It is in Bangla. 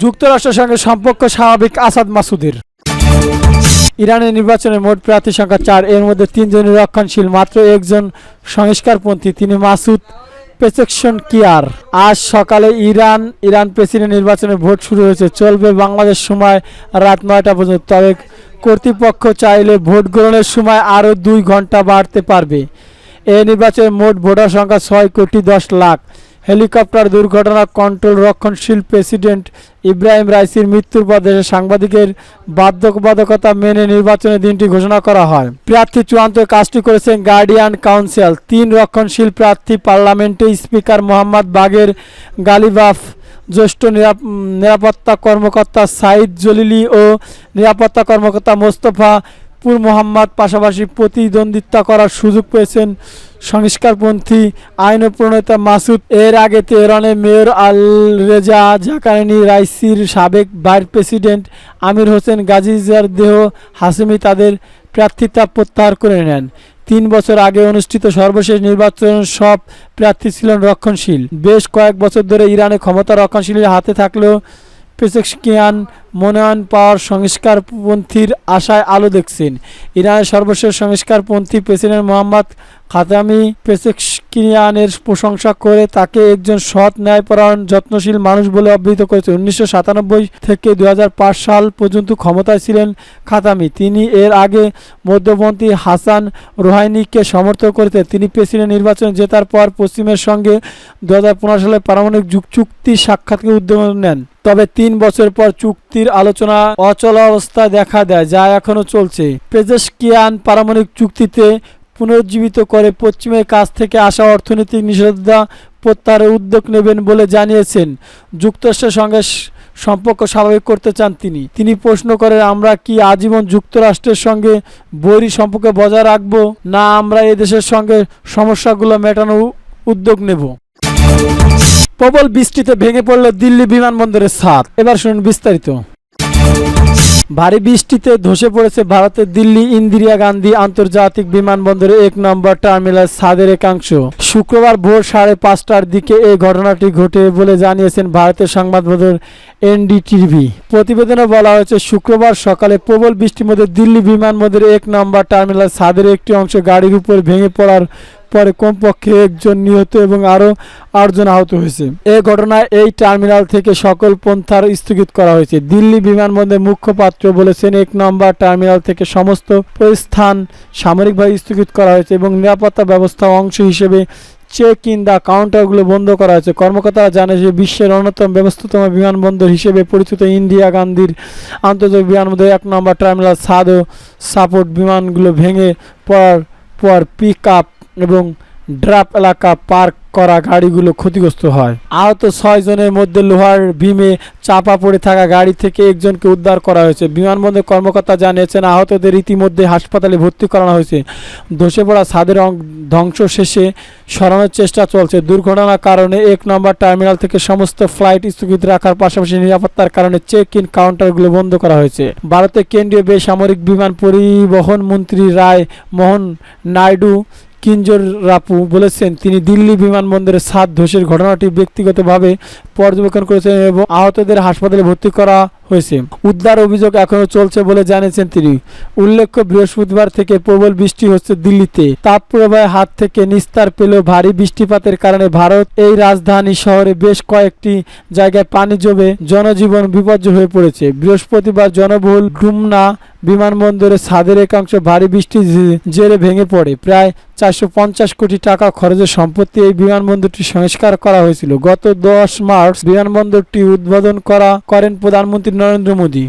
যুক্তরাষ্ট্রের সঙ্গে সম্পর্ক স্বাভাবিক আসাদ মাসুদের। ইরানের নির্বাচনে মোট প্রার্থী সংখ্যা 4, এর মধ্যে 3 জনই রক্ষণশীল, মাত্র একজন সংস্কারপন্থী, তিনি মাসুদ পেজেশকিয়ান। আজ সকালে ইরান প্রেসিডেন্ট নির্বাচনের ভোট শুরু হয়েছে, চলবে বাংলাদেশ সময় রাত 9টা পর্যন্ত। তবে কর্তৃপক্ষ চাইলে ভোট গ্রহণের সময় আরও 2 ঘন্টা বাড়তে পারবে। এই নির্বাচনে মোট ভোটার সংখ্যা 6,10,00,000। হেলিকপ্টার দুর্ঘটনা কন্ট্রোল রক্ষণশীল প্রেসিডেন্ট ইব্রাহিম রাইসির মৃত্যুর পর দেশের সাংবাদিকের বাধ্যবাধকতা মেনে নির্বাচনের দিনটি ঘোষণা করা হয়। প্রার্থী চূড়ান্ত কাজটি করেছেন গার্ডিয়ান কাউন্সিল। 3 রক্ষণশীল প্রার্থী পার্লামেন্টে স্পিকার মোহাম্মদ বাগের গালিবাফ, জ্যেষ্ঠ নিরাপত্তা কর্মকর্তা সাইদ জলিলি ও নিরাপত্তা কর্মকর্তা মোস্তফা পুর মোহাম্মদ পাশাপাশি প্রতিদ্বন্দ্বিতা করার সুযোগ পেয়েছেন সংস্কারপন্থী আইন প্রণেতা মাসুদ। এর আগে তেহরানের মেয়র আল রেজা জাকানি, রাইসির সাবেক ভাইস প্রেসিডেন্ট আমির হোসেন গাজিজারদেহ হাশেমি তাদের প্রার্থিতা প্রত্যাহার করে নেন। 3 বছর আগে অনুষ্ঠিত সর্বশেষ নির্বাচনের সব প্রার্থী ছিলেন রক্ষণশীল। বেশ কয়েক বছর ধরে ইরানে ক্ষমতা রক্ষণশীলের হাতে থাকলেও পেজেশকিয়ান মনোনয়ন পাওয়ার সংস্কারপন্থীর আশায় আলো দেখছেন। ইরানের সর্বশেষ সংস্কারপন্থী প্রেসিডেন্ট মোহাম্মদ খাতামি পেজেশকিয়ানের প্রশংসা করে তাকে একজন সৎ, ন্যায়পরায়ণ, যত্নশীল মানুষ বলে অভিহিত করেছে। 1997 থেকে 2005 সাল পর্যন্ত ক্ষমতায় ছিলেন খাতামি। তিনি এর আগে মধ্যপন্থী হাসান রোহানিকে সমর্থন করেছেন। তিনি প্রেসিডেন্ট নির্বাচনে জেতার পর পশ্চিমের সঙ্গে 2015 সালে পারমাণবিক চুক্তি সাক্ষাৎকে উদ্যোগ নেন। তবে 3 বছর পর চুক্তির আলোচনা অচলাবস্থায় দেখা দেয়, যা এখনও চলছে। পেজেশকিয়ান পারমাণবিক চুক্তিতে পুনরুজ্জীবিত করে পশ্চিমের কাছ থেকে আসা অর্থনৈতিক নিষেধাজ্ঞা প্রত্যাহারের উদ্যোগ নেবেন বলে জানিয়েছেন। যুক্তরাষ্ট্রের সঙ্গে সম্পর্ক স্বাভাবিক করতে চান তিনি প্রশ্ন করেন, আমরা কি আজীবন যুক্তরাষ্ট্রের সঙ্গে বৈরী সম্পর্ক বজায় রাখব, না আমরা এই দেশের সঙ্গে সমস্যাগুলো মেটানোর উদ্যোগ নেব? প্রবল বৃষ্টিতে ভেঙে পড়ল দিল্লি বিমানবন্দরের ছাদ। এবার শুনুন বিস্তারিত। ভারী বৃষ্টিতে ধসে পড়েছে ভারতের দিল্লি ইন্দিরা গান্ধী আন্তর্জাতিক বিমানবন্দরের 1 নম্বর টার্মিনাল ছাদের একাংশ। শুক্রবার ভোর 5:30টার দিকে এই ঘটনাটি ঘটে বলে জানিয়েছেন ভারতের সংবাদমাধ্যম এনডিটিভি। প্রতিবেদনে বলা হয়েছে, শুক্রবার সকালে প্রবল বৃষ্টির মধ্যে দিল্লি বিমানবন্দরের 1 নম্বর টার্মিনাল ছাদের একটি অংশ গাড়ির উপর ভেঙে পড়ার পরে কমপক্ষে 1 জন নিহত এবং আরও 8 জন আহত হয়েছে। এই ঘটনায় এই টার্মিনাল থেকে সকল পন্থার স্থগিত করা হয়েছে। দিল্লি বিমানবন্দরের মুখপাত্র বলেছেন, 1 নম্বর টার্মিনাল থেকে সমস্ত প্রস্থান সামরিকভাবে স্থগিত করা হয়েছে এবং নিরাপত্তা ব্যবস্থার অংশ হিসেবে চেক ইন দ্য কাউন্টারগুলো বন্ধ করা হয়েছে। কর্মকর্তারা জানান যে বিশ্বের অন্যতম ব্যস্ততম বিমানবন্দর হিসেবে পরিচিত ইন্দিরা গান্ধীর আন্তর্জাতিক বিমানবন্দরের 1 নম্বর টার্মিনাল ছাদ ও সাপোর্ট বিমানগুলো ভেঙে পড়ার পর পিক আপ এবং ড্রপ এলাকা পার্ক করা গাড়িগুলো ক্ষতিগ্রস্ত হয়। আহত 6 জনের মধ্যে লোহার বিমে চাপা পড়ে থাকা গাড়ি থেকে 1 জনকে উদ্ধার করা হয়েছে। বিমানবন্দর কর্মকর্তা জানিয়েছেন, আহতদের ইতিমধ্যে হাসপাতালে ভর্তি করানো হয়েছে। ধসে পড়া ছাদের ধ্বংস শেষে সরানোর চেষ্টা চলছে। দুর্ঘটনার কারণে 1 নম্বর টার্মিনাল থেকে সমস্ত ফ্লাইট স্থগিত রাখার পাশাপাশি নিরাপত্তার কারণে চেক ইন কাউন্টারগুলো বন্ধ করা হয়েছে। ভারতের কেন্দ্রীয় বেসামরিক বিমান পরিবহন মন্ত্রী রায় মোহন নাইডু কিঞ্জরাপু বলেছেন, তিনি দিল্লি বিমানবন্দরের ছাদ ধসের ঘটনাটি ব্যক্তিগতভাবে পর্যবেক্ষণ করেছেন এবং আহতদের হাসপাতালে ভর্তি করা হয়েছে। উদ্ধার অভিযোগ এখনও চলছে বলে জানিয়েছেন তিনি। উল্লেখ্য, বৃহস্পতিবার থেকে প্রবল বৃষ্টি হচ্ছে দিল্লিতে। তাপপ্রবাহের হাত থেকে নিস্তার পেলেও ভারী বৃষ্টিপাতের কারণে ভারত এই রাজধানী শহরে বেশ কয়েকটি জায়গায় পানি জমে জনজীবন বিপর্যয় হয়ে পড়েছে। বৃহস্পতিবার জনবহুল ডুমনা বিমানবন্দরের ছাদের একাংশ ভারী বৃষ্টির জেরে ভেঙে পড়ে। প্রায় 450 কোটি টাকা খরচের সম্পত্তি এই বিমানবন্দরটি সংস্কার করা হয়েছিল। গত 10 মার্চ বিমানবন্দরটি উদ্বোধন করেন প্রধানমন্ত্রী নরেন্দ্র মোদী।